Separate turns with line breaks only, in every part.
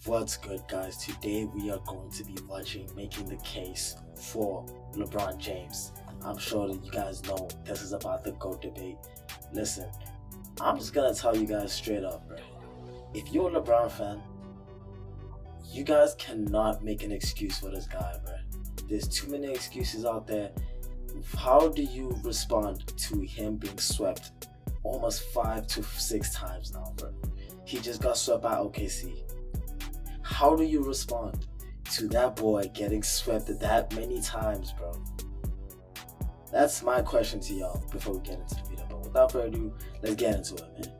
What's good, guys? Today we are going to be making the case for LeBron James. I'm sure that you guys know this is about the GOAT debate. Listen, I'm just gonna tell you guys straight up, bro. If you're a LeBron fan, you guys cannot make an excuse for this guy, bro. There's too many excuses out there. How do you respond to him being swept almost 5 to 6 times now, bro? He just got swept by OKC. How do you respond to that boy getting swept that many times, bro? That's my question to y'all before we get into the video. But without further ado, let's get into it, man.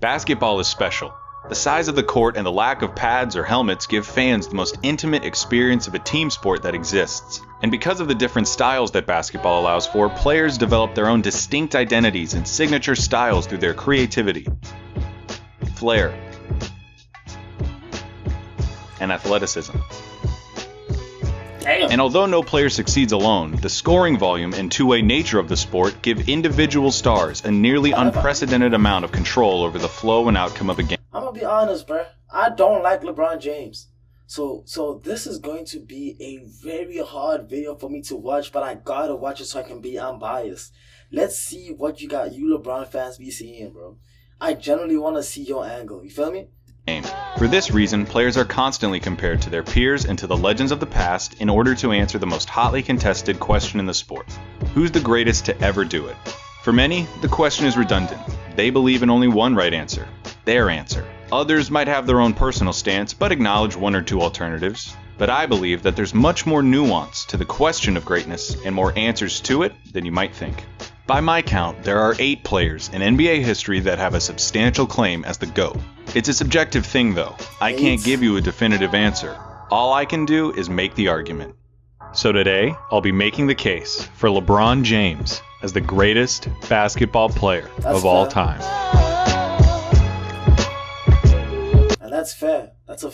Basketball is special. The size of the court and the lack of pads or helmets give fans the most intimate experience of a team sport that exists. And because of the different styles that basketball allows for, players develop their own distinct identities and signature styles through their creativity, flair, and athleticism.
Damn.
And although no player succeeds alone, the scoring volume and two-way nature of the sport give individual stars a nearly unprecedented amount of control over the flow and outcome of a game.
I'm gonna be honest, bro. I don't like LeBron James. So this is going to be a very hard video for me to watch, but I gotta watch it so I can be unbiased. Let's see what you LeBron fans be seeing, bro. I generally want to see your angle. You feel me?
For this reason, players are constantly compared to their peers and to the legends of the past in order to answer the most hotly contested question in the sport. Who's the greatest to ever do it? For many, the question is redundant. They believe in only one right answer, their answer. Others might have their own personal stance, but acknowledge one or two alternatives. But I believe that there's much more nuance to the question of greatness and more answers to it than you might think. By my count, there are 8 players in NBA history that have a substantial claim as the GOAT. It's a subjective thing though. I can't give you a definitive answer. All I can do is make the argument. So today, I'll be making the case for LeBron James as the greatest basketball player of all time.
And that's fair. That's a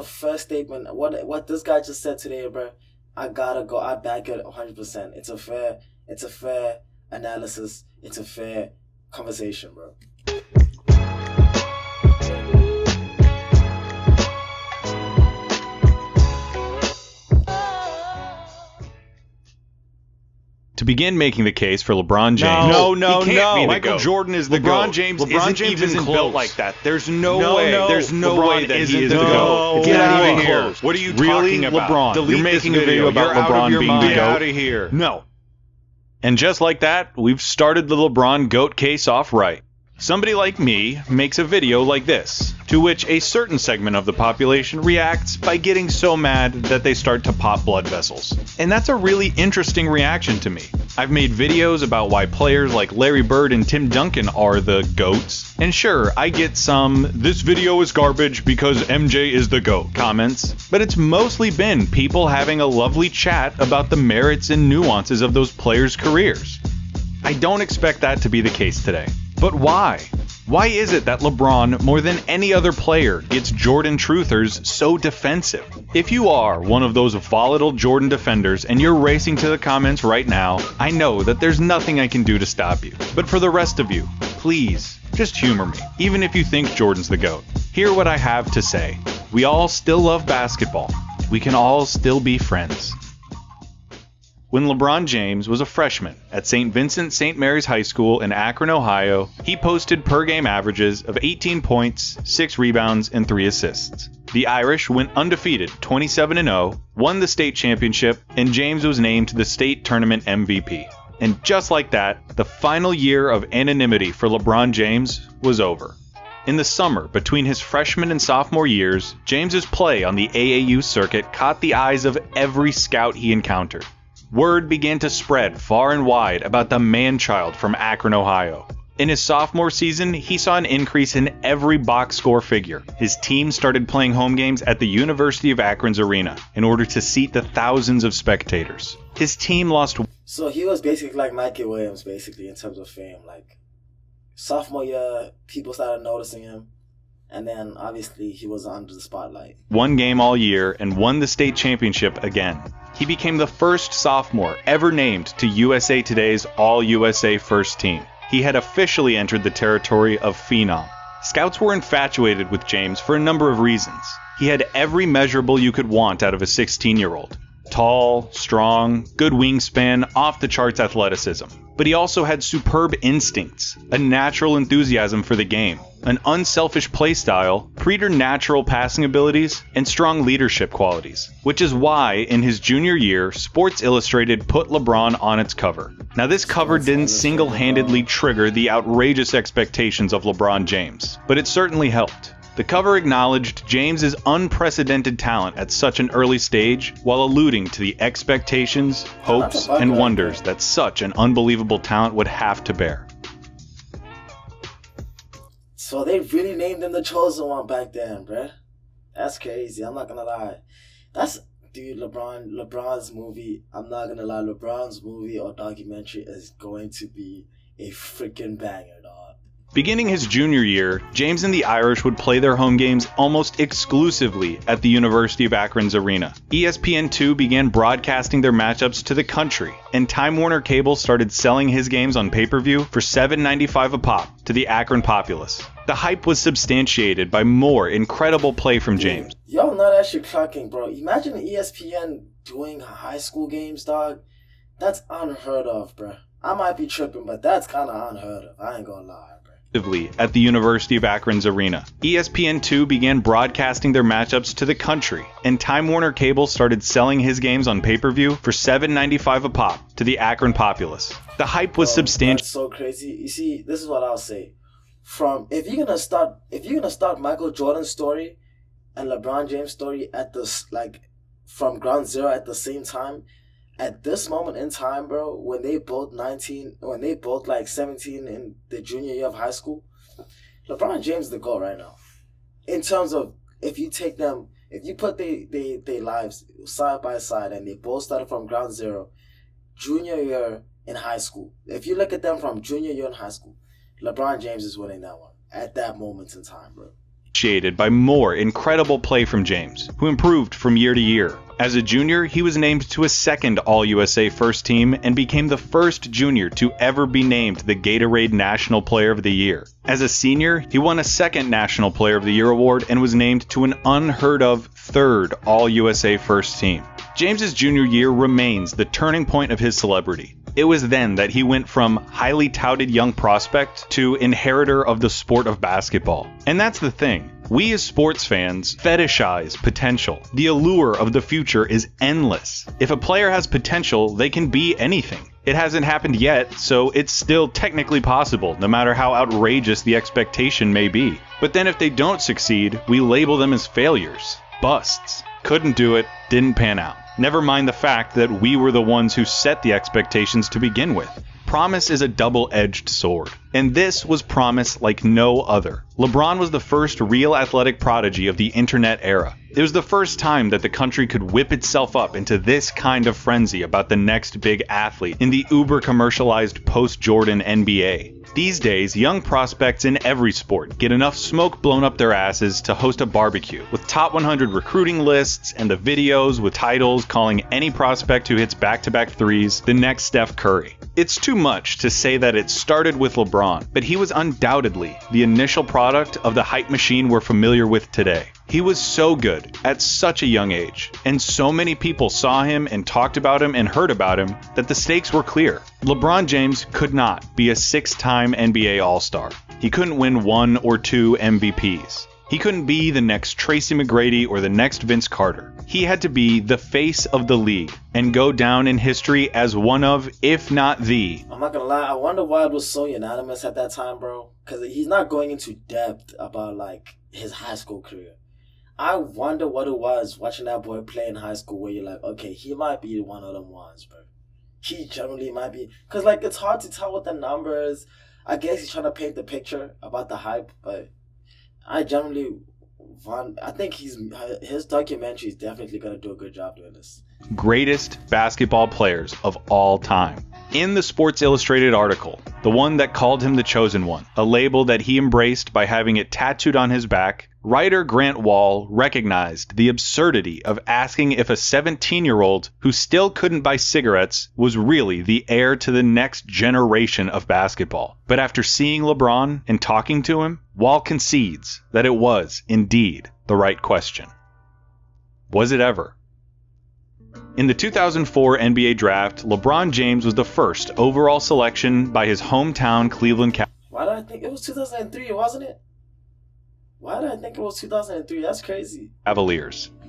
fair statement. What this guy just said today, bro. I back it 100%. It's a fair analysis. It's a fair conversation, bro.
To begin making the case for LeBron James,
No.
Michael Jordan is the
LeBron
GOAT.
James
LeBron
isn't
built like that. There's no way. There's no
LeBron
way that he
isn't
is
the
the
GOAT.
GOAT.
Get
Not
out of
even
here.
close. What are you
Really,
talking about?
LeBron?
Delete
You're making
this
a video about
You're out
LeBron
of your
being
mind.
the
Get
GOAT.
out of here. No. And just like that, we've started the LeBron GOAT case off right. Somebody like me makes a video like this, to which a certain segment of the population reacts by getting so mad that they start to pop blood vessels. And that's a really interesting reaction to me. I've made videos about why players like Larry Bird and Tim Duncan are the GOATs. And sure, I get some, "this video is garbage because MJ is the GOAT" comments, but it's mostly been people having a lovely chat about the merits and nuances of those players' careers. I don't expect that to be the case today. But why? Why is it that LeBron, more than any other player, gets Jordan truthers so defensive? If you are one of those volatile Jordan defenders and you're racing to the comments right now, I know that there's nothing I can do to stop you. But for the rest of you, please, just humor me, even if you think Jordan's the GOAT. Hear what I have to say. We all still love basketball. We can all still be friends. When LeBron James was a freshman at St. Vincent St. Mary's High School in Akron, Ohio, he posted per-game averages of 18 points, 6 rebounds, and 3 assists. The Irish went undefeated 27-0, won the state championship, and James was named the state tournament MVP. And just like that, the final year of anonymity for LeBron James was over. In the summer between his freshman and sophomore years, James's play on the AAU circuit caught the eyes of every scout he encountered. Word began to spread far and wide about the man-child from Akron, Ohio. In his sophomore season, he saw an increase in every box score figure. His team started playing home games at the University of Akron's arena in order to seat the thousands of spectators. His team lost.
So he was basically like Mikey Williams, basically, in terms of fame. Like, sophomore year, people started noticing him. And then, obviously, he was under the spotlight.
One game all year and won the state championship again. He became the first sophomore ever named to USA Today's All-USA First Team. He had officially entered the territory of phenom. Scouts were infatuated with James for a number of reasons. He had every measurable you could want out of a 16-year-old. Tall, strong, good wingspan, off-the-charts athleticism. But he also had superb instincts, a natural enthusiasm for the game, an unselfish play style, preternatural passing abilities, and strong leadership qualities. Which is why, in his junior year, Sports Illustrated put LeBron on its cover. Now, this cover didn't single-handedly trigger the outrageous expectations of LeBron James, but it certainly helped. The cover acknowledged James's unprecedented talent at such an early stage, while alluding to the expectations, hopes, and wonders that such an unbelievable talent would have to bear.
So they really named him the chosen one back then, bruh. That's crazy. I'm not gonna lie. Dude, LeBron's movie, I'm not gonna lie, LeBron's movie or documentary is going to be a freaking banger, dog.
Beginning his junior year, James and the Irish would play their home games almost exclusively at the University of Akron's arena. ESPN2 began broadcasting their matchups to the country, and Time Warner Cable started selling his games on pay-per-view for $7.95 a pop to the Akron populace. The hype was substantiated by more incredible play from James.
Yo, not actually clocking, bro. Imagine ESPN doing high school games, dog. That's unheard of, bro. I might be tripping, but that's kind of unheard of. I ain't gonna lie.
At the University of Akron's arena. ESPN2 began broadcasting their matchups to the country, and Time Warner Cable started selling his games on pay-per-view for $7.95 a pop to the Akron populace. The hype was substantial.
That's so crazy. You see, this is what I'll say. If you're gonna start Michael Jordan's story and LeBron James' story at this, like, from ground zero at the same time, at this moment in time, bro, when they both 17 in the junior year of high school, LeBron James is the GOAT right now. In terms of, if you put their lives side by side and they both started from ground zero, junior year in high school. If you look at them from junior year in high school, LeBron James is winning that one at that moment in time, bro.
Shaded by more incredible play from James, who improved from year to year. As a junior, he was named to a second All-USA first team and became the first junior to ever be named the Gatorade National Player of the Year. As a senior, he won a second National Player of the Year award and was named to an unheard-of third All-USA first team. James's junior year remains the turning point of his celebrity. It was then that he went from highly touted young prospect to inheritor of the sport of basketball. And that's the thing. We as sports fans fetishize potential. The allure of the future is endless. If a player has potential, they can be anything. It hasn't happened yet, so it's still technically possible, no matter how outrageous the expectation may be. But then if they don't succeed, we label them as failures, busts. Couldn't do it, didn't pan out. Never mind the fact that we were the ones who set the expectations to begin with. Promise is a double-edged sword, and this was promise like no other. LeBron was the first real athletic prodigy of the internet era. It was the first time that the country could whip itself up into this kind of frenzy about the next big athlete in the uber-commercialized post-Jordan NBA. These days, young prospects in every sport get enough smoke blown up their asses to host a barbecue, with top 100 recruiting lists and the videos with titles calling any prospect who hits back-to-back threes the next Steph Curry. It's too much to say that it started with LeBron, but he was undoubtedly the initial product of the hype machine we're familiar with today. He was so good at such a young age, and so many people saw him and talked about him and heard about him that the stakes were clear. LeBron James could not be a 6-time NBA All-Star. He couldn't win 1 or 2 MVPs. He couldn't be the next Tracy McGrady or the next Vince Carter. He had to be the face of the league and go down in history as one of, if not the...
I'm not gonna lie, I wonder why it was so unanimous at that time, bro. Because he's not going into depth about, like, his high school career. I wonder what it was watching that boy play in high school where you're like, okay, he might be one of them ones, bro. He generally might be. Because, like, it's hard to tell with the numbers. I guess he's trying to paint the picture about the hype, but I think his documentary is definitely going to do a good job doing this.
Greatest basketball players of all time. In the Sports Illustrated article, the one that called him the chosen one, a label that he embraced by having it tattooed on his back, writer Grant Wall recognized the absurdity of asking if a 17-year-old who still couldn't buy cigarettes was really the heir to the next generation of basketball. But after seeing LeBron and talking to him, Wall concedes that it was indeed the right question. Was it ever? In the 2004 NBA draft, LeBron James was the first overall selection by his hometown Cleveland Cavaliers.
Why did I think it was 2003, wasn't it? Why did I think it was 2003? That's crazy.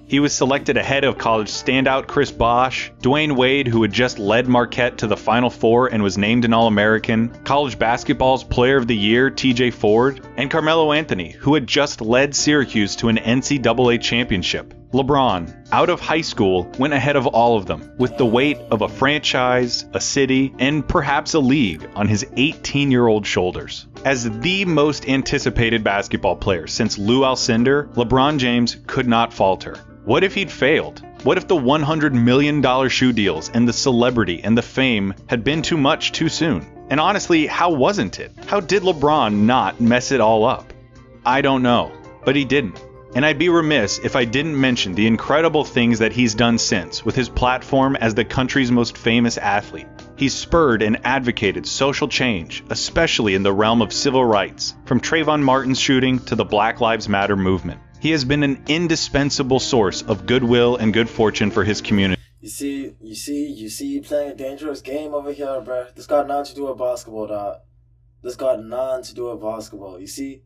He was selected ahead of college standout Chris Bosh, Dwayne Wade, who had just led Marquette to the Final Four and was named an All-American, college basketball's Player of the Year TJ Ford, and Carmelo Anthony, who had just led Syracuse to an NCAA championship. LeBron, out of high school, went ahead of all of them, with the weight of a franchise, a city, and perhaps a league on his 18-year-old shoulders. As the most anticipated basketball player since Lou Alcindor, LeBron James could not falter. What if he'd failed? What if the $100 million shoe deals and the celebrity and the fame had been too much too soon? And honestly, how wasn't it? How did LeBron not mess it all up? I don't know, but he didn't. And I'd be remiss if I didn't mention the incredible things that he's done since with his platform as the country's most famous athlete. He's spurred and advocated social change, especially in the realm of civil rights, from Trayvon Martin's shooting to the Black Lives Matter movement. He has been an indispensable source of goodwill and good fortune for his community.
You see, you playing a dangerous game over here, bro. This got nothing to do with basketball, dog. This got nothing to do with basketball. You see?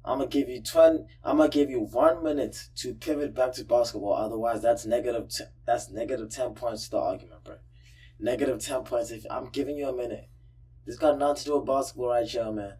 I'm gonna give you 1 minute to pivot back to basketball. Otherwise, that's negative 10 points to the argument, bro. Negative 10 points. If I'm giving you a minute, this got nothing to do with basketball right here, man.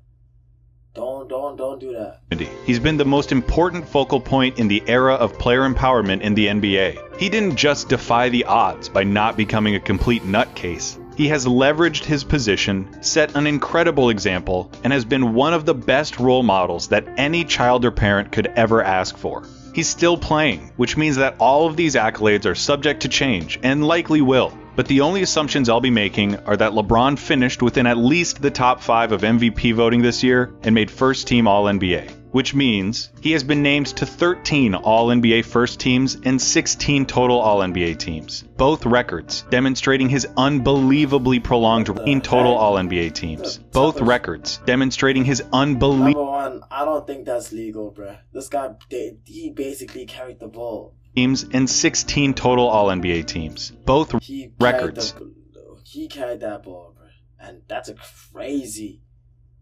Don't do that.
He's been the most important focal point in the era of player empowerment in the NBA. He didn't just defy the odds by not becoming a complete nutcase. He has leveraged his position, set an incredible example, and has been one of the best role models that any child or parent could ever ask for. He's still playing, which means that all of these accolades are subject to change, and likely will. But the only assumptions I'll be making are that LeBron finished within at least the top 5 of MVP voting this year and made first team All-NBA. Which means he has been named to 13 All-NBA first teams and 16 total All-NBA teams. Both records demonstrating his unbelievably prolonged reign. Total All-NBA teams. Both records demonstrating his unbelievable...
Number one, I don't think that's legal, bruh. This guy, he basically carried the ball.
Teams and 16 total All-NBA teams. Both records.
He carried that ball, bruh. And that's a crazy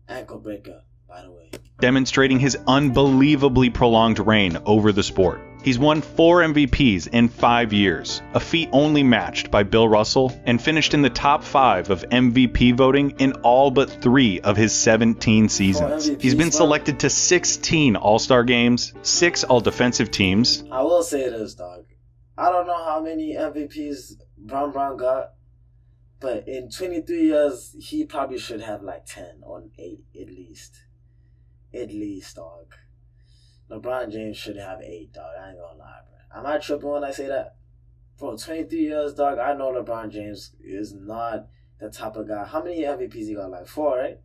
ankle breaker, by the way.
Demonstrating his unbelievably prolonged reign over the sport. He's won 4 MVPs in 5 years, a feat only matched by Bill Russell, and finished in the top 5 of MVP voting in all but 3 of his 17 seasons. He's been selected to 16 All-Star games, 6 All-Defensive teams.
I will say this, dog. I don't know how many MVPs Brown got, but in 23 years, he probably should have like 10 or 8 at least. At least, dog. LeBron James should have 8, dog. I ain't gonna lie, bro. Am I tripping when I say that? Bro, 23 years, dog. I know LeBron James is not the type of guy. How many MVPs he got? Like 4, right?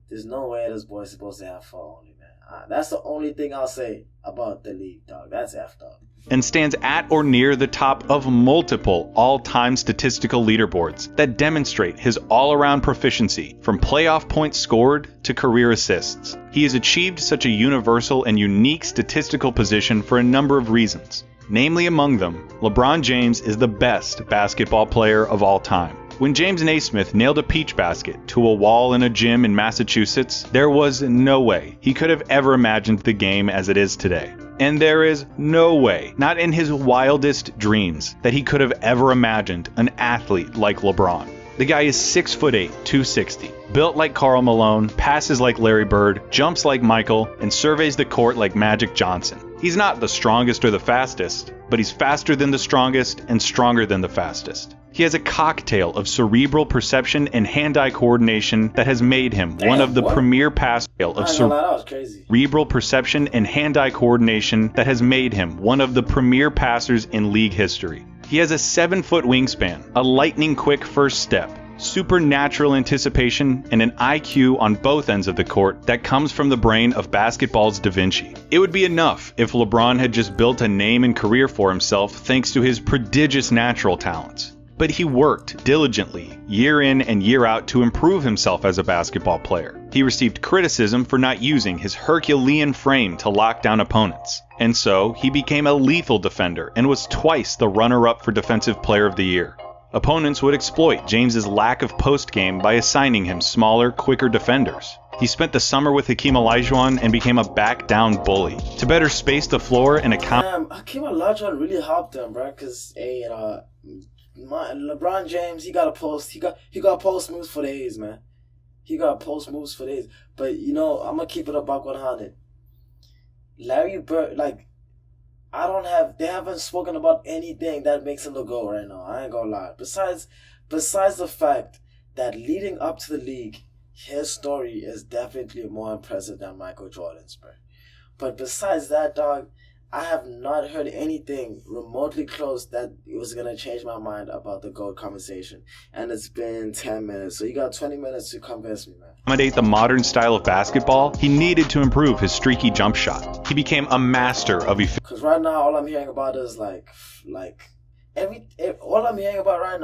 There's no way this boy's supposed to have 4 only, man. That's the only thing I'll say about the league, dog. That's effed up.
And stands at or near the top of multiple all-time statistical leaderboards that demonstrate his all-around proficiency, from playoff points scored to career assists. He has achieved such a universal and unique statistical position for a number of reasons. Namely among them, LeBron James is the best basketball player of all time. When James Naismith nailed a peach basket to a wall in a gym in Massachusetts, there was no way he could have ever imagined the game as it is today. And there is no way, not in his wildest dreams, that he could have ever imagined an athlete like LeBron. The guy is 6'8", 260, built like Karl Malone, passes like Larry Bird, jumps like Michael, and surveys the court like Magic Johnson. He's not the strongest or the fastest, but he's faster than the strongest and stronger than the fastest. He has a cocktail of cerebral perception and hand-eye coordination that has made him one of the premier passers of cerebral perception and hand-eye coordination that has made him one of the premier passers in league history. He has a 7-foot wingspan, a lightning-quick first step, supernatural anticipation, and an IQ on both ends of the court that comes from the brain of basketball's Da Vinci. It would be enough if LeBron had just built a name and career for himself thanks to his prodigious natural talents. But he worked diligently, year in and year out, to improve himself as a basketball player. He received criticism for not using his Herculean frame to lock down opponents, and so he became a lethal defender and was twice the runner-up for Defensive Player of the Year. Opponents would exploit James's lack of post-game by assigning him smaller, quicker defenders. He spent the summer with Hakeem Olajuwon and became a back-down bully. To better space the floor and account...
Hakeem Olajuwon really helped them, bro, because LeBron James, he got post moves for days, man. He got post moves for days. But, I'm going to keep it a buck 100. Larry Bird, they haven't spoken about anything that makes him the GOAT right now. I ain't gonna lie. Besides the fact that leading up to the league, his story is definitely more impressive than Michael Jordan's, bro. But besides that, dog, I have not heard anything remotely close that it was going to change my mind about the GOAT conversation. And it's been 10 minutes. So you got 20 minutes to convince me, man.
Accommodate the modern style of basketball, he needed to improve his streaky jump shot. He became a master of
Because right now, all I'm hearing about is what I'm hearing about right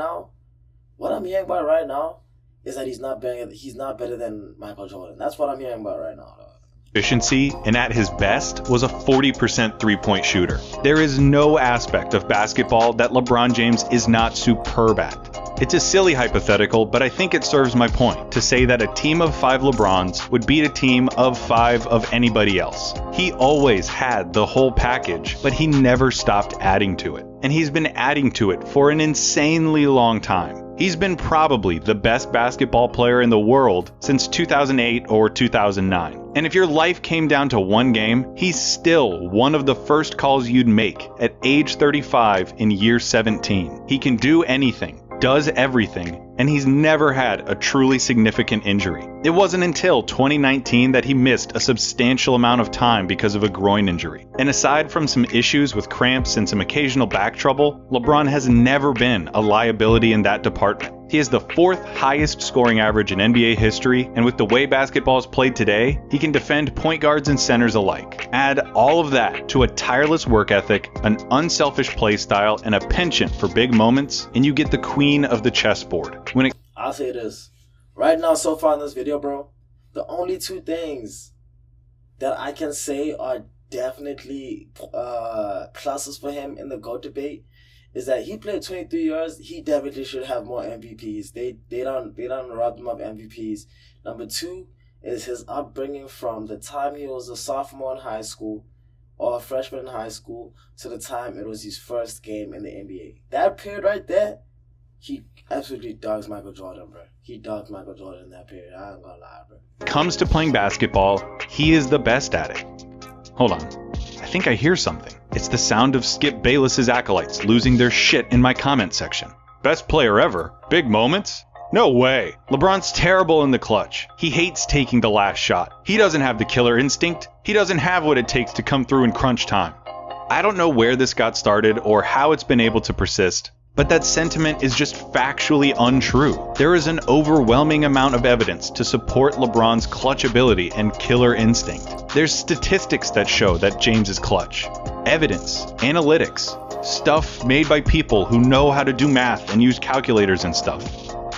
now is that he's not better than Michael Jordan. That's what I'm hearing about right now, dog.
Efficiency, and at his best was a 40% three-point shooter. There is no aspect of basketball that LeBron James is not superb at. It's a silly hypothetical, but I think it serves my point to say that a team of 5 LeBrons would beat a team of 5 of anybody else. He always had the whole package, but he never stopped adding to it. And he's been adding to it for an insanely long time. He's been probably the best basketball player in the world since 2008 or 2009. And if your life came down to one game, he's still one of the first calls you'd make at age 35 in year 17. He can do anything, does everything, and he's never had a truly significant injury. It wasn't until 2019 that he missed a substantial amount of time because of a groin injury. And aside from some issues with cramps and some occasional back trouble, LeBron has never been a liability in that department. He has the 4th highest scoring average in NBA history, and with the way basketball is played today, he can defend point guards and centers alike. Add all of that to a tireless work ethic, an unselfish play style, and a penchant for big moments, and you get the queen of the chessboard.
I'll say this. Right now, so far in this video, bro, the only 2 things that I can say are definitely pluses for him in the GOAT debate is that he played 23 years. He definitely should have more MVPs. They don't rob him of MVPs. Number 2 is his upbringing from the time he was a sophomore in high school or a freshman in high school to the time it was his first game in the NBA. That period right there, he absolutely dogs Michael Jordan, bro. He dogs Michael Jordan in that period. I ain't gonna lie, bro.
Comes to playing basketball, he is the best at it. Hold on. I think I hear something. It's the sound of Skip Bayless's acolytes losing their shit in my comment section. Best player ever? Big moments? No way. LeBron's terrible in the clutch. He hates taking the last shot. He doesn't have the killer instinct. He doesn't have what it takes to come through in crunch time. I don't know where this got started or how it's been able to persist, but that sentiment is just factually untrue. There is an overwhelming amount of evidence to support LeBron's clutch ability and killer instinct. There's statistics that show that James is clutch. Evidence, analytics, stuff made by people who know how to do math and use calculators and stuff.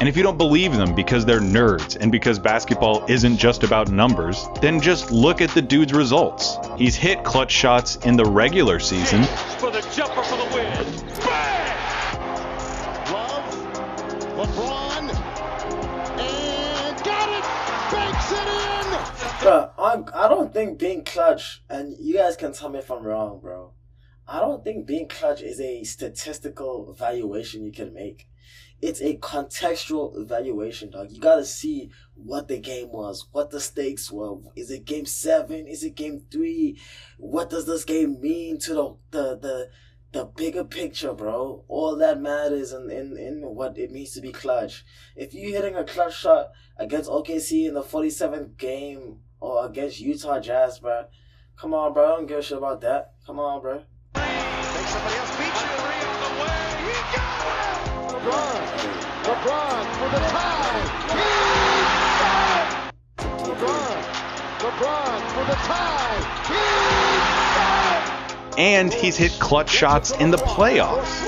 And if you don't believe them because they're nerds and because basketball isn't just about numbers, then just look at the dude's results. He's hit clutch shots in the regular season.
For the jumper for the win. Bang! LeBron, and got it, banks it in.
Bro, I don't think being clutch, and you guys can tell me if I'm wrong, bro. I don't think being clutch is a statistical evaluation you can make. It's a contextual evaluation, dog. You gotta see what the game was, what the stakes were. Is it game 7? Is it game 3? What does this game mean to the bigger picture, bro? All that matters in what it means to be clutch. If you're hitting a clutch shot against OKC in the 47th game or against Utah Jazz, bro, come on, bro. I don't give a shit about that. Come on, bro.
Think somebody else beat you. 3 on the way. He got it! LeBron for the tie. He got it! LeBron for the tie. He got it!
And he's hit clutch shots in the playoffs.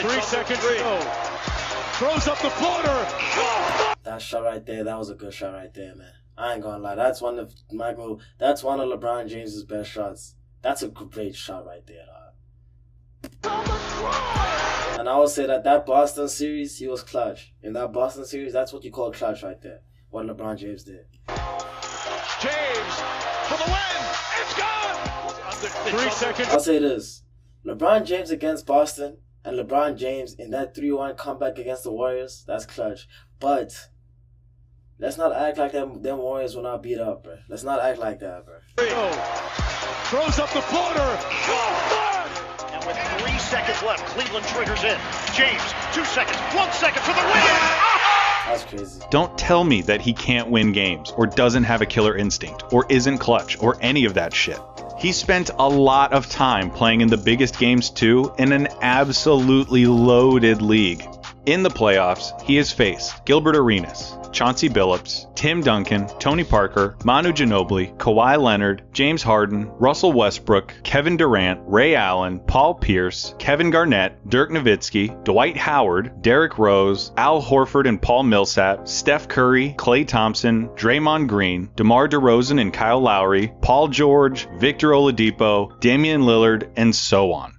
3 seconds to go. Throws up the floater.
That shot right there, that was a good shot right there, man. I ain't gonna lie. That's one of LeBron James's best shots. That's a great shot right there, dog. And I would say that Boston series, he was clutch. In that Boston series, that's what you call clutch right there. What LeBron James did.
James for the win. It's gone. 3 seconds.
I'll say this. LeBron James against Boston and LeBron James in that 3-1 comeback against the Warriors, that's clutch. But let's not act like them Warriors will not beat up, bro. Let's not act like that, bro.
Throws up the floater.
And with 3 seconds left, Cleveland triggers in. James, 2 seconds, 1 second for the win.
That's crazy.
Don't tell me that he can't win games, or doesn't have a killer instinct, or isn't clutch, or any of that shit. He spent a lot of time playing in the biggest games too, in an absolutely loaded league. In the playoffs, he has faced Gilbert Arenas, Chauncey Billups, Tim Duncan, Tony Parker, Manu Ginobili, Kawhi Leonard, James Harden, Russell Westbrook, Kevin Durant, Ray Allen, Paul Pierce, Kevin Garnett, Dirk Nowitzki, Dwight Howard, Derrick Rose, Al Horford and Paul Millsap, Steph Curry, Klay Thompson, Draymond Green, DeMar DeRozan and Kyle Lowry, Paul George, Victor Oladipo, Damian Lillard, and so on.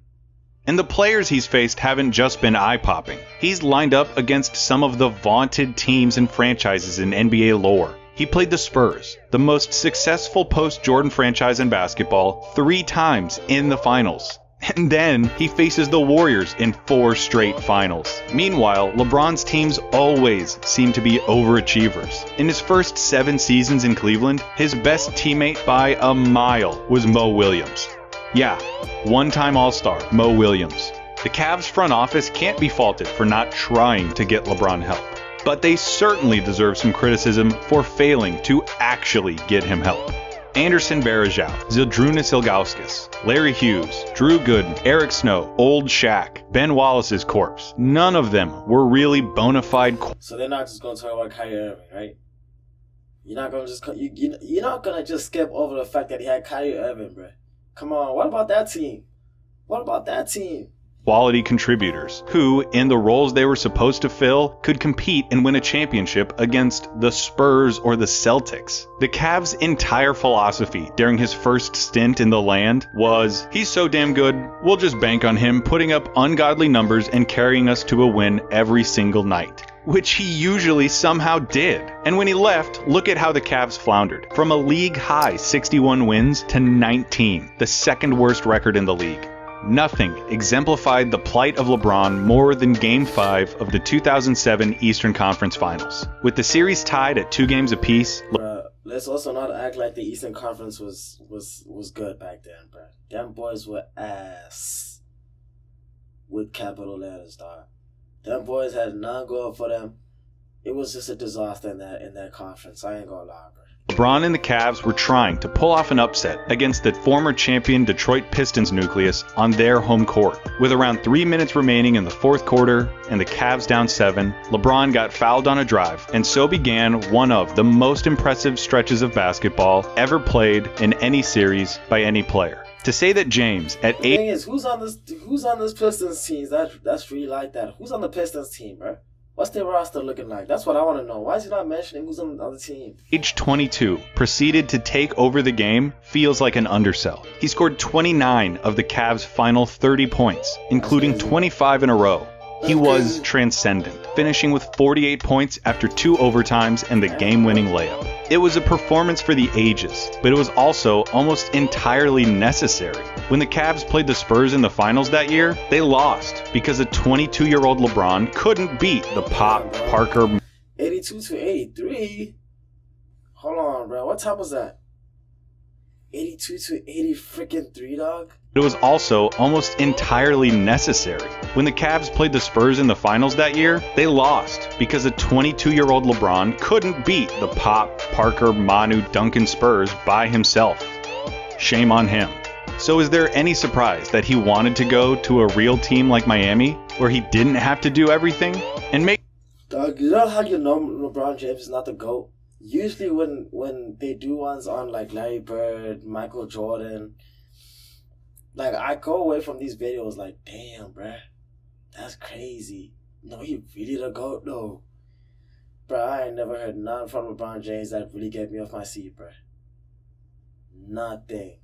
And the players he's faced haven't just been eye-popping. He's lined up against some of the vaunted teams and franchises in NBA lore. He played the Spurs, the most successful post-Jordan franchise in basketball, 3 times in the finals. And then he faces the Warriors in 4 straight finals. Meanwhile, LeBron's teams always seem to be overachievers. In his first 7 seasons in Cleveland, his best teammate by a mile was Mo Williams. Yeah, one-time All-Star, Mo Williams. The Cavs front office can't be faulted for not trying to get LeBron help, but they certainly deserve some criticism for failing to actually get him help. Anderson Varejao, Zydrunas Ilgauskas, Larry Hughes, Drew Gooden, Eric Snow, Old Shaq, Ben Wallace's corpse. None of them were really bona fide.
So they're not just going to talk about Kyrie Irving, right? You're not going to just you're not going to just skip over the fact that he had Kyrie Irving, bro. Come on, what about that team? What about that team?
Quality contributors who, in the roles they were supposed to fill, could compete and win a championship against the Spurs or the Celtics. The Cavs' entire philosophy during his first stint in the land was, he's so damn good, we'll just bank on him putting up ungodly numbers and carrying us to a win every single night. Which he usually somehow did. And when he left, look at how the Cavs floundered. From a league-high 61 wins to 19, the second worst record in the league. Nothing exemplified the plight of LeBron more than Game 5 of the 2007 Eastern Conference Finals. With the series tied at 2 games apiece...
Let's also not act like the Eastern Conference was good back then, bro. Them boys were ass. With capital letters, dog. Them boys had none going for them. It was just a disaster in that conference. I ain't gonna lie, bro.
LeBron and the Cavs were trying to pull off an upset against the former champion Detroit Pistons nucleus on their home court. With around 3 minutes remaining in the fourth quarter and the Cavs down 7, LeBron got fouled on a drive, and so began one of the most impressive stretches of basketball ever played in any series by any player. To say that James at 8...
The thing is, who's on this Pistons team? That's really like that. Who's on the Pistons team, bro? What's their roster looking like? That's what I want to know. Why is he not mentioning who's on the team?
Age 22, proceeded to take over the game feels like an undersell. He scored 29 of the Cavs' final 30 points, including 25 in a row. He was transcendent, finishing with 48 points after 2 overtimes and the game-winning layup. It was a performance for the ages, but it was also almost entirely necessary. When the Cavs played the Spurs in the finals that year, they lost because a 22-year-old LeBron couldn't beat the Pop Parker.
82 to 83? Hold on, bro. What time was that? 82 to 80 freaking 3, dog?
It was also almost entirely necessary. When the Cavs played the Spurs in the finals that year, they lost because a 22-year-old LeBron couldn't beat the Pop, Parker, Manu, Duncan Spurs by himself. Shame on him. So is there any surprise that he wanted to go to a real team like Miami, where he didn't have to do everything? And make...
Dog, you know how you know LeBron James is not the GOAT? Usually when they do ones on like Larry Bird, Michael Jordan, like I go away from these videos like, damn, bruh, That's crazy. No, he really the GOAT, though. Bro, I ain't never heard nothing from LeBron James that really get me off my seat, bro. Nothing.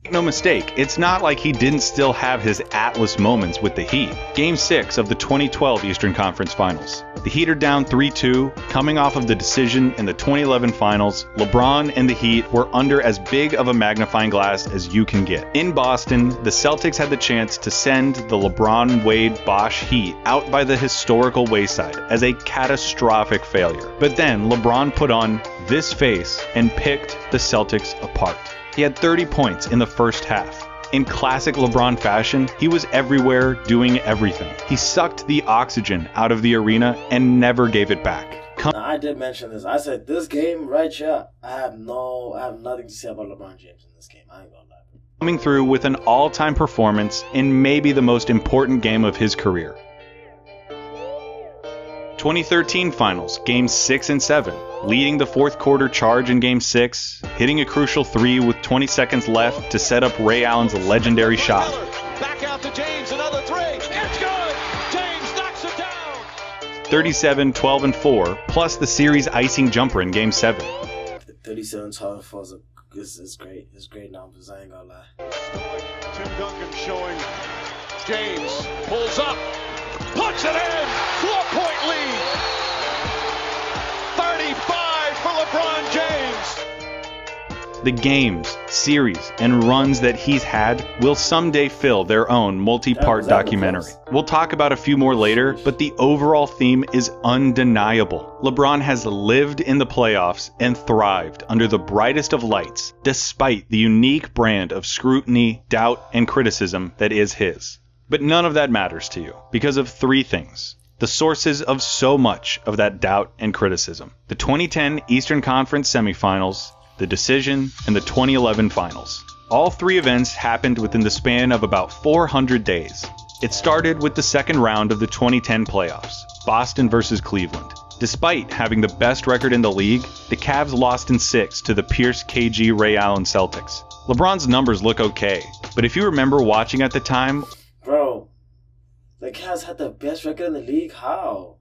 Make no mistake, it's not like he didn't still have his Atlas moments with the Heat. Game 6 of the 2012 Eastern Conference Finals. The Heat are down 3-2, coming off of the decision in the 2011 Finals. LeBron and the Heat were under as big of a magnifying glass as you can get. In Boston, the Celtics had the chance to send the LeBron, Wade, Bosh Heat out by the historical wayside as a catastrophic failure. But then LeBron put on this face and picked the Celtics apart. He had 30 points in the first half. In classic LeBron fashion, he was everywhere doing everything. He sucked the oxygen out of the arena and never gave it back.
Now, I did mention this. I said this game right here, I have nothing to say about LeBron James in this game. I ain't gonna lie.
Coming through with an all-time performance in maybe the most important game of his career. 2013 Finals, Games 6 and 7. Leading the fourth quarter charge in Game 6, hitting a crucial 3 with 20 seconds left to set up Ray Allen's legendary shot.
Back out to James, another 3. It's good! James knocks it down!
37, 12, and 4, plus the series icing jumper in Game 7.
37, 12, and 4 is great. It's great numbers, I ain't gonna lie.
Tim Duncan showing James pulls up, puts it in, 4-point lead. 35 for LeBron James.
The games, series, and runs that he's had will someday fill their own multi-part documentary. We'll talk about a few more later, but the overall theme is undeniable. LeBron has lived in the playoffs and thrived under the brightest of lights, despite the unique brand of scrutiny, doubt, and criticism that is his. But none of that matters to you, because of 3 things. The sources of so much of that doubt and criticism. The 2010 Eastern Conference Semifinals, the decision, and the 2011 Finals. All 3 events happened within the span of about 400 days. It started with the second round of the 2010 playoffs, Boston versus Cleveland. Despite having the best record in the league, the Cavs lost in 6 to the Pierce, KG, Ray Allen Celtics. LeBron's numbers look okay, but if you remember watching at the time,
bro, the Cavs had the best record in the league? How?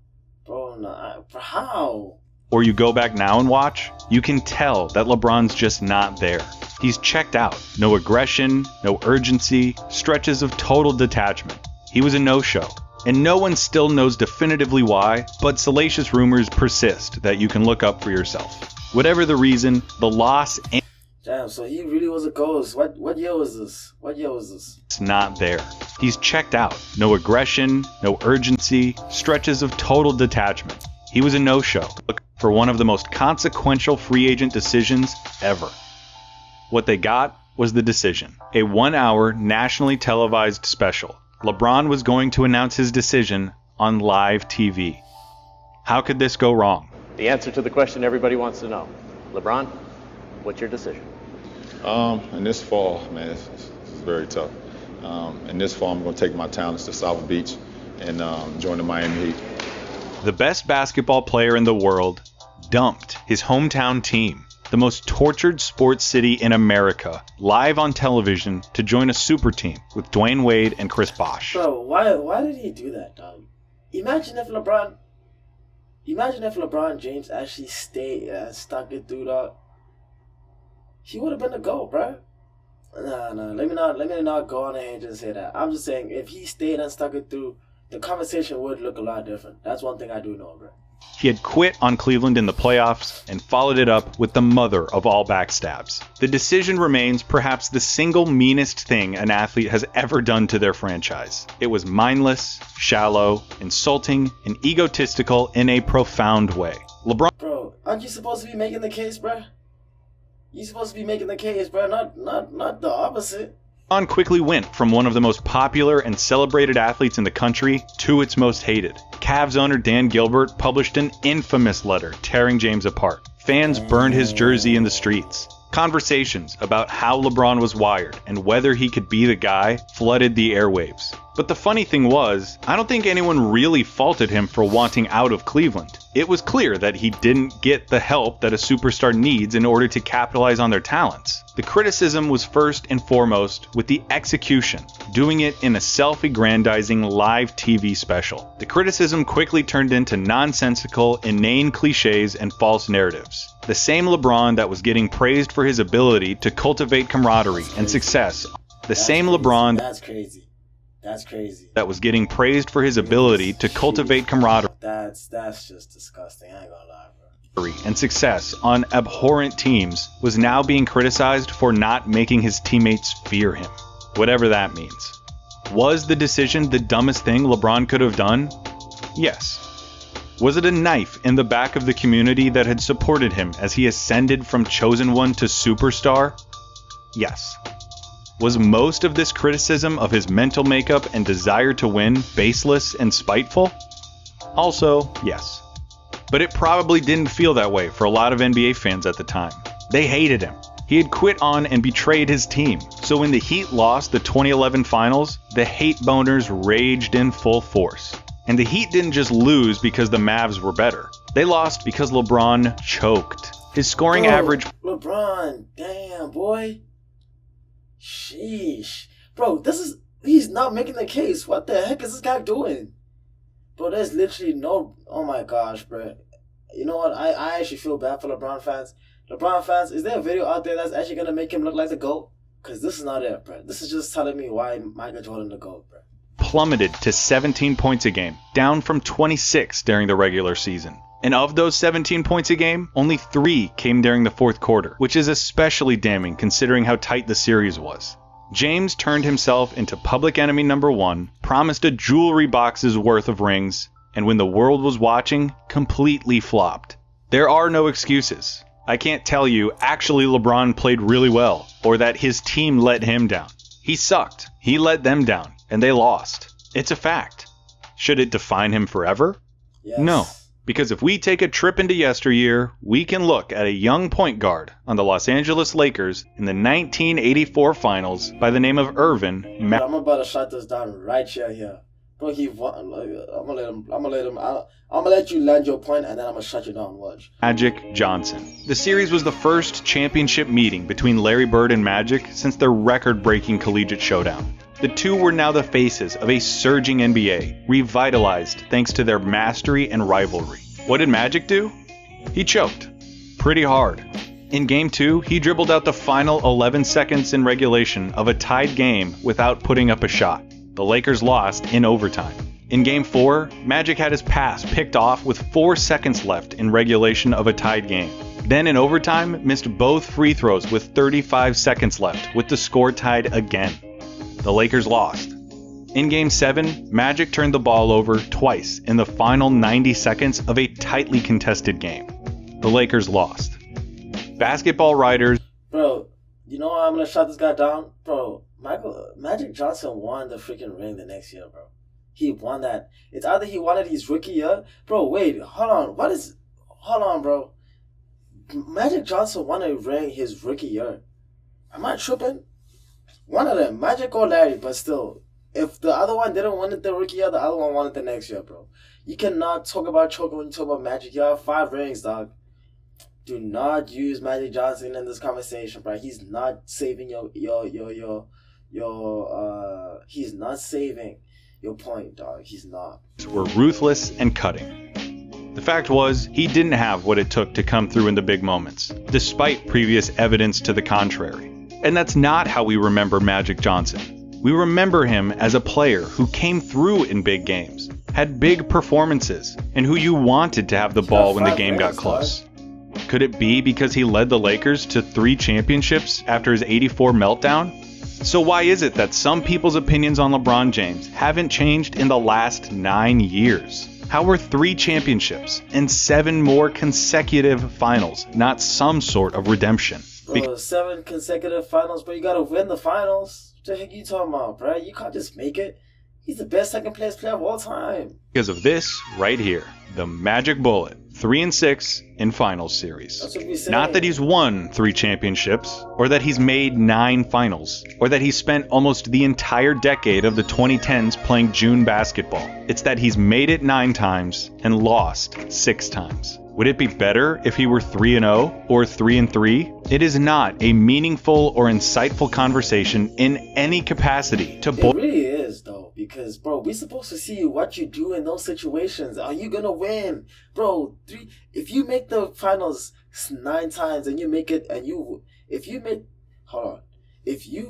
Bro, how?
Or you go back now and watch, you can tell that LeBron's just not there. He's checked out. No aggression, no urgency, stretches of total detachment. He was a no-show. And no one still knows definitively why, but salacious rumors persist that you can look up for yourself. Whatever the reason, the loss and
damn, so he really was a ghost. What year was this?
It's not there. He's checked out. No aggression, no urgency, stretches of total detachment. He was a no-show for one of the most consequential free agent decisions ever. What they got was the decision. A 1-hour nationally televised special. LeBron was going to announce his decision on live TV. How could this go wrong?
The answer to the question everybody wants to know. LeBron, what's your decision?
In this fall, man, this is very tough. In this fall, I'm going to take my talents to South Beach and join the Miami Heat.
The best basketball player in the world dumped his hometown team, the most tortured sports city in America, live on television to join a super team with Dwayne Wade and Chris Bosh.
Bro, why did he do that, dog? Imagine if LeBron James actually stayed and stuck it through, dog. He would have been the GOAT, bro. Nah, let me not go on ahead and just say that. I'm just saying, if he stayed and stuck it through, the conversation would look a lot different. That's one thing I do know, bro.
He had quit on Cleveland in the playoffs and followed it up with the mother of all backstabs. The decision remains perhaps the single meanest thing an athlete has ever done to their franchise. It was mindless, shallow, insulting, and egotistical in a profound way. LeBron...
Bro, aren't you supposed to be making the case, bro? You supposed to be making the case, bro, not the opposite.
LeBron quickly went from one of the most popular and celebrated athletes in the country to its most hated. Cavs owner Dan Gilbert published an infamous letter tearing James apart. Fans burned his jersey in the streets. Conversations about how LeBron was wired and whether he could be the guy flooded the airwaves. But the funny thing was, I don't think anyone really faulted him for wanting out of Cleveland. It was clear that he didn't get the help that a superstar needs in order to capitalize on their talents. The criticism was first and foremost with the execution, doing it in a self-aggrandizing live TV special. The criticism quickly turned into nonsensical, inane cliches and false narratives. The same LeBron that was getting praised for his ability to cultivate camaraderie and success. That's crazy. That was getting praised for his ability to cultivate camaraderie.
That's just disgusting. I ain't gonna lie, bro.
And success on abhorrent teams was now being criticized for not making his teammates fear him. Whatever that means. Was the decision the dumbest thing LeBron could have done? Yes. Was it a knife in the back of the community that had supported him as he ascended from chosen one to superstar? Yes. Was most of this criticism of his mental makeup and desire to win baseless and spiteful? Also, yes. But it probably didn't feel that way for a lot of NBA fans at the time. They hated him. He had quit on and betrayed his team. So when the Heat lost the 2011 finals, the hate boners raged in full force. And the Heat didn't just lose because the Mavs were better. They lost because LeBron choked. His scoring average...
LeBron, damn, boy. Sheesh. Bro, he's not making the case. What the heck is this guy doing? Bro, there's literally no... Oh my gosh, bro. You know what? I actually feel bad for LeBron fans. LeBron fans, is there a video out there that's actually going to make him look like the GOAT? Because this is not it, bro. This is just telling me why Michael Jordan the GOAT, bro.
Plummeted to 17 points a game, down from 26 during the regular season. And of those 17 points a game, only 3 came during the fourth quarter, which is especially damning considering how tight the series was. James turned himself into public enemy number 1, promised a jewelry box's worth of rings, and when the world was watching, completely flopped. There are no excuses. I can't tell you actually LeBron played really well, or that his team let him down. He sucked, he let them down, and they lost. It's a fact. Should it define him forever?
Yes.
No. Because if we take a trip into yesteryear, we can look at a young point guard on the Los Angeles Lakers in the 1984 finals by the name of Irvin.
I'm about to shut this down right here. Bro, I'm gonna let you land your point and then I'm gonna shut you down. Watch.
Magic Johnson. The series was the first championship meeting between Larry Bird and Magic since their record-breaking collegiate showdown. The two were now the faces of a surging NBA, revitalized thanks to their mastery and rivalry. What did Magic do? He choked. Pretty hard. In Game 2, he dribbled out the final 11 seconds in regulation of a tied game without putting up a shot. The Lakers lost in overtime. In Game 4, Magic had his pass picked off with 4 seconds left in regulation of a tied game. Then in overtime, missed both free throws with 35 seconds left, with the score tied again. The Lakers lost. In Game 7, Magic turned the ball over twice in the final 90 seconds of a tightly contested game. The Lakers lost. Basketball writers...
Bro, you know why I'm going to shut this guy down? Bro, Magic Johnson won the freaking ring the next year, bro. He won that. It's either he won it his rookie year. Bro, wait, hold on. Hold on, bro. Magic Johnson won a ring his rookie year. Am I tripping? One of them, Magic or Larry, but still, if the other one didn't win it the rookie year, the other one won it the next year, bro. You cannot talk about choking when you talk about Magic. You have 5 rings, dog. Do not use Magic Johnson in this conversation, bro. He's not saving he's not saving your point, dog. He's not.
Were ruthless and cutting. The fact was, he didn't have what it took to come through in the big moments, despite previous evidence to the contrary. And that's not how we remember Magic Johnson. We remember him as a player who came through in big games, had big performances, and who you wanted to have the ball when the game got close. Could it be because he led the Lakers to 3 championships after his '84 meltdown? So why is it that some people's opinions on LeBron James haven't changed in the last 9 years? How were 3 championships and 7 more consecutive finals not some sort of redemption?
7 consecutive finals, bro. You gotta win the finals. What the heck you talking about, bro? You can't just make it. He's the best second-place player of all time.
Because of this right here, the magic bullet, 3-6 in finals series.
That's what we say.
Not that he's won 3 championships, or that he's made 9 finals, or that he's spent almost the entire decade of the 2010s playing June basketball. It's that he's made it 9 times and lost 6 times. Would it be better if he were 3-0 or 3-3? It is not a meaningful or insightful conversation in any capacity to
It really is, though, because, bro, we're supposed to see what you do in those situations. Are you gonna win, bro? If you make the finals 9 times and you make it, and if you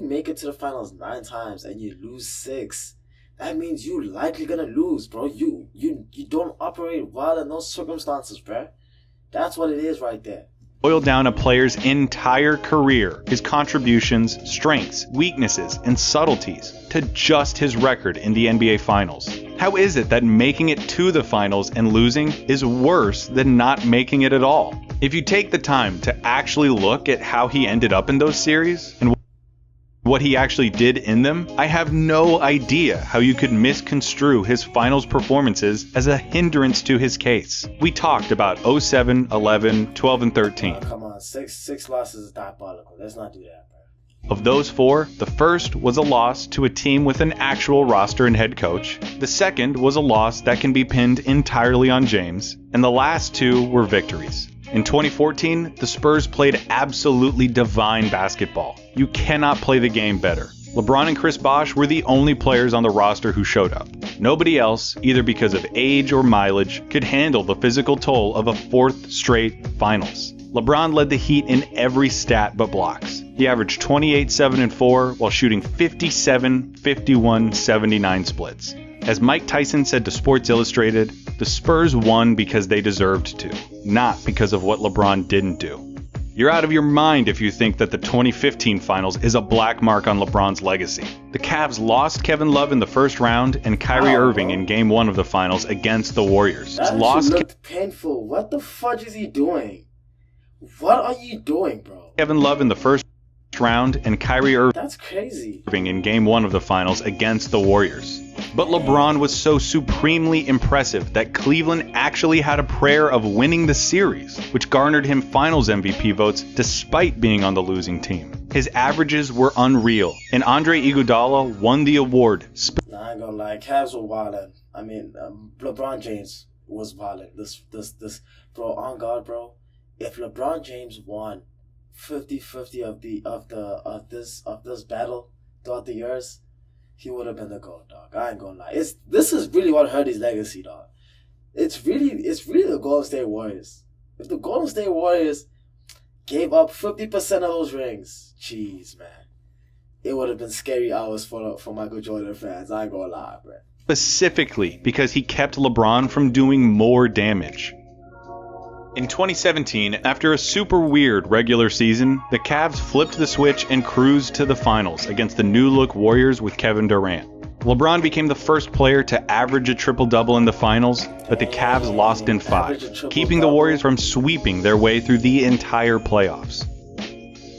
make it to the finals 9 times and you lose 6. That means you likely gonna lose, bro. You don't operate well in those circumstances, bro. That's what it is right there.
boil down a player's entire career, his contributions, strengths, weaknesses, and subtleties, to just his record in the NBA Finals. How is it that making it to the finals and losing is worse than not making it at all? If you take the time to actually look at how he ended up in those series and what he actually did in them, I have no idea how you could misconstrue his finals performances as a hindrance to his case. We talked about 07, 11, 12, and 13.
Oh, come on, six losses is diabolical. Let's not do that, bro.
Of those 4, the first was a loss to a team with an actual roster and head coach. The second was a loss that can be pinned entirely on James. And the last 2 were victories. In 2014, the Spurs played absolutely divine basketball. You cannot play the game better. LeBron and Chris Bosh were the only players on the roster who showed up. Nobody else, either because of age or mileage, could handle the physical toll of a 4th straight finals. LeBron led the Heat in every stat but blocks. He averaged 28, 7, and 4 while shooting 57, 51, 79 splits. As Mike Tyson said to Sports Illustrated, the Spurs won because they deserved to, not because of what LeBron didn't do. You're out of your mind if you think that the 2015 Finals is a black mark on LeBron's legacy. The Cavs lost Kevin Love in the first round and Kyrie Irving in Game 1 of the Finals against the Warriors.
That looked painful. What the fudge is he doing? What are you doing, bro?
Kevin Love in the first round and Kyrie Irving
That's crazy.
in Game 1 of the Finals against the Warriors. But LeBron was so supremely impressive that Cleveland actually had a prayer of winning the series, which garnered him Finals MVP votes despite being on the losing team. His averages were unreal, and Andre Iguodala won the award.
Nah, I ain't gonna lie, Cavs were wildin'. I mean, LeBron James was wildin'. This, bro, on God, bro. If LeBron James won 50-50 of this battle throughout the years, he would have been the GOAT, dog. I ain't gonna lie. This is really what hurt his legacy, dog. It's really the Golden State Warriors. If the Golden State Warriors gave up 50% of those rings, jeez, man, it would have been scary hours for Michael Jordan fans. I ain't gonna lie, bro.
Specifically because he kept LeBron from doing more damage. In 2017, after a super weird regular season, the Cavs flipped the switch and cruised to the finals against the new-look Warriors with Kevin Durant. LeBron became the first player to average a triple-double in the finals, but the Cavs lost in 5, keeping the Warriors from sweeping their way through the entire playoffs.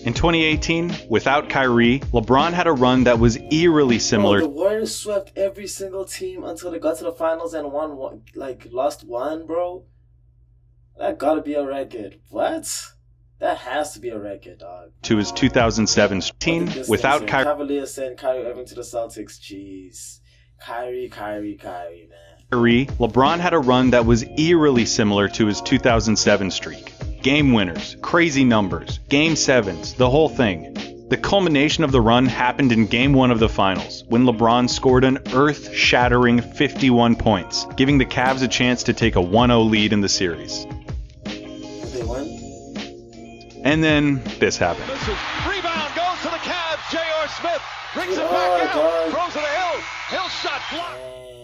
In 2018, without Kyrie, LeBron had a run that was eerily similar.
The Warriors swept every single team until they got to the finals and lost one, bro. That gotta be a record. What? That has to be a record, dog.
To his 2007 team without Kyrie.
Cavaliers sent Kyrie Irving to the Celtics. Jeez. Kyrie, man.
LeBron had a run that was eerily similar to his 2007 streak. Game winners, crazy numbers, Game 7s, the whole thing. The culmination of the run happened in Game 1 of the Finals, when LeBron scored an earth-shattering 51 points, giving the Cavs a chance to take a 1-0 lead in the series.
They won?
And then this happened.
Rebound goes to the Cavs. J.R. Smith brings it back out. Throws it to Hill. Hill shot blocked.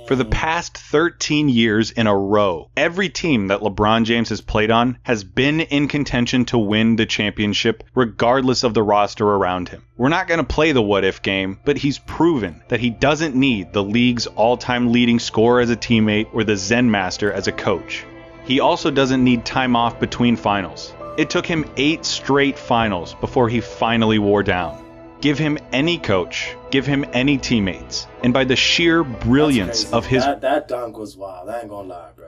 For the past 13 years in a row, every team that LeBron James has played on has been in contention to win the championship regardless of the roster around him. We're not going to play the what-if game, but he's proven that he doesn't need the league's all-time leading scorer as a teammate or the Zen Master as a coach. He also doesn't need time off between finals. It took him 8 straight finals before he finally wore down. Give him any coach, give him any teammates, and by the sheer brilliance of his
that dunk was wild. I ain't gonna lie, bro.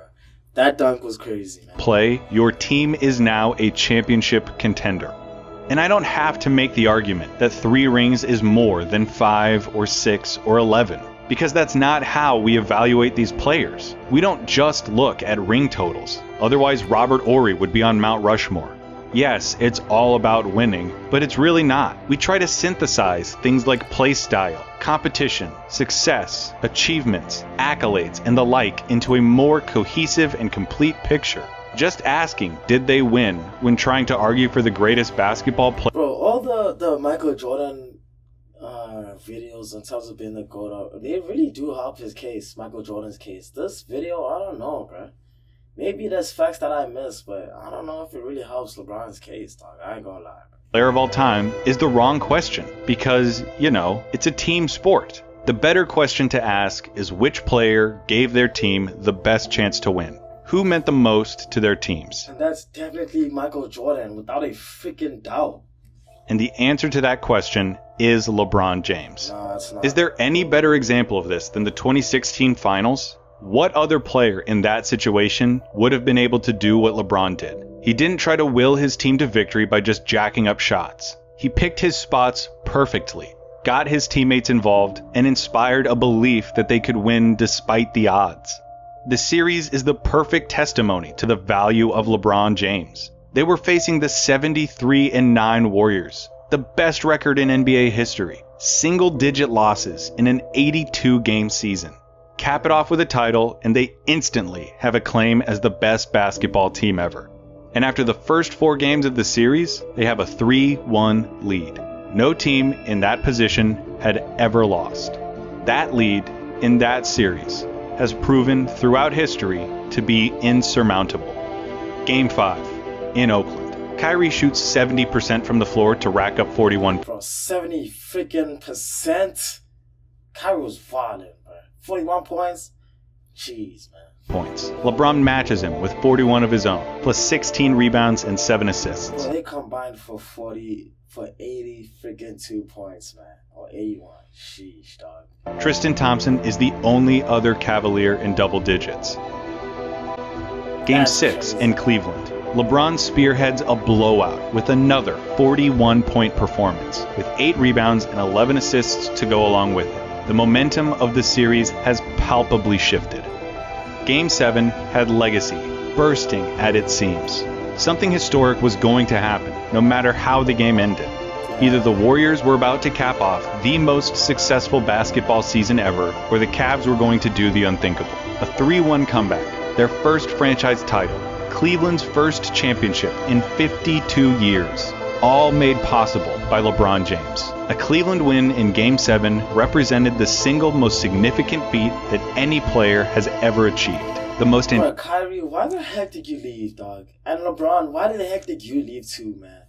That dunk was crazy, man.
play, your team is now a championship contender. And I don't have to make the argument that 3 rings is more than 5 or 6 or 11, because that's not how we evaluate these players. We don't just look at ring totals. Otherwise, Robert Horry would be on Mount Rushmore. Yes, it's all about winning, but it's really not. We try to synthesize things like play style, competition, success, achievements, accolades, and the like into a more cohesive and complete picture. Just asking, did they win, when trying to argue for the greatest basketball player?
Bro, all the Michael Jordan videos in terms of being the GOAT, they really do help his case, Michael Jordan's case. This video, I don't know, bro. Maybe there's facts that I missed, but I don't know if it really helps LeBron's case, dog. I ain't gonna lie.
Player of all time is the wrong question because, it's a team sport. The better question to ask is which player gave their team the best chance to win? Who meant the most to their teams?
And that's definitely Michael Jordan, without a freaking doubt.
And the answer to that question is LeBron James.
No, it's not.
Is there any better example of this than the 2016 finals? What other player in that situation would have been able to do what LeBron did? He didn't try to will his team to victory by just jacking up shots. He picked his spots perfectly, got his teammates involved, and inspired a belief that they could win despite the odds. The series is the perfect testimony to the value of LeBron James. They were facing the 73-9 Warriors, the best record in NBA history, single-digit losses in an 82-game season. Cap it off with a title, and they instantly have a claim as the best basketball team ever. And after the first 4 games of the series, they have a 3-1 lead. No team in that position had ever lost. That lead in that series has proven throughout history to be insurmountable. Game 5 in Oakland. Kyrie shoots 70% from the floor to rack up 41.
Bro, 70 freaking %? Kyrie was violent, bro. 41 points? Jeez, man.
Points. LeBron matches him with 41 of his own, plus 16 rebounds and 7 assists.
Bro, they combined for 80 freaking 2 points, man. Or 81. Sheesh, dog.
Tristan Thompson is the only other Cavalier in double digits. Game 6 in Cleveland. LeBron spearheads a blowout with another 41-point performance, with 8 rebounds and 11 assists to go along with it. The momentum of the series has palpably shifted. Game 7 had legacy bursting at its seams. Something historic was going to happen, no matter how the game ended. Either the Warriors were about to cap off the most successful basketball season ever, or the Cavs were going to do the unthinkable. A 3-1 comeback, their first franchise title, Cleveland's first championship in 52 years, all made possible by LeBron James. A Cleveland win in Game 7 represented the single most significant feat that any player has ever achieved. The most
Bro, Kyrie, why the heck did you leave, dog? And LeBron, why the heck did you leave too, man?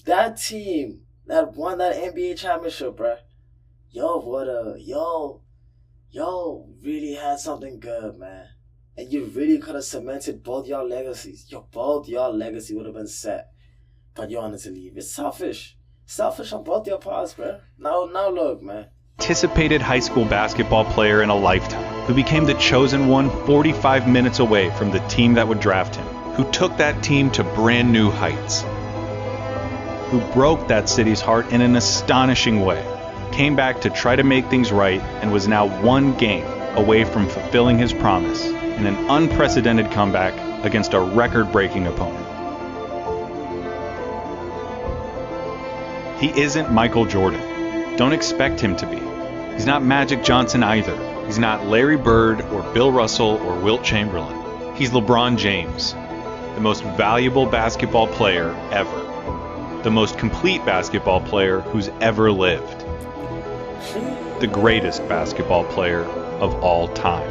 That team that won that NBA championship, bro. Yo really had something good, man. And you really could have cemented both your legacies. Both your legacy would have been set. But you wanted to leave. It's selfish. Selfish on both your parts, bro. Now look, man.
Anticipated high school basketball player in a lifetime, who became the chosen one 45 minutes away from the team that would draft him, who took that team to brand new heights, who broke that city's heart in an astonishing way, came back to try to make things right, and was now 1 game away from fulfilling his promise in an unprecedented comeback against a record-breaking opponent. He isn't Michael Jordan. Don't expect him to be. He's not Magic Johnson either. He's not Larry Bird or Bill Russell or Wilt Chamberlain. He's LeBron James, the most valuable basketball player ever. The most complete basketball player who's ever lived. The greatest basketball player of all time.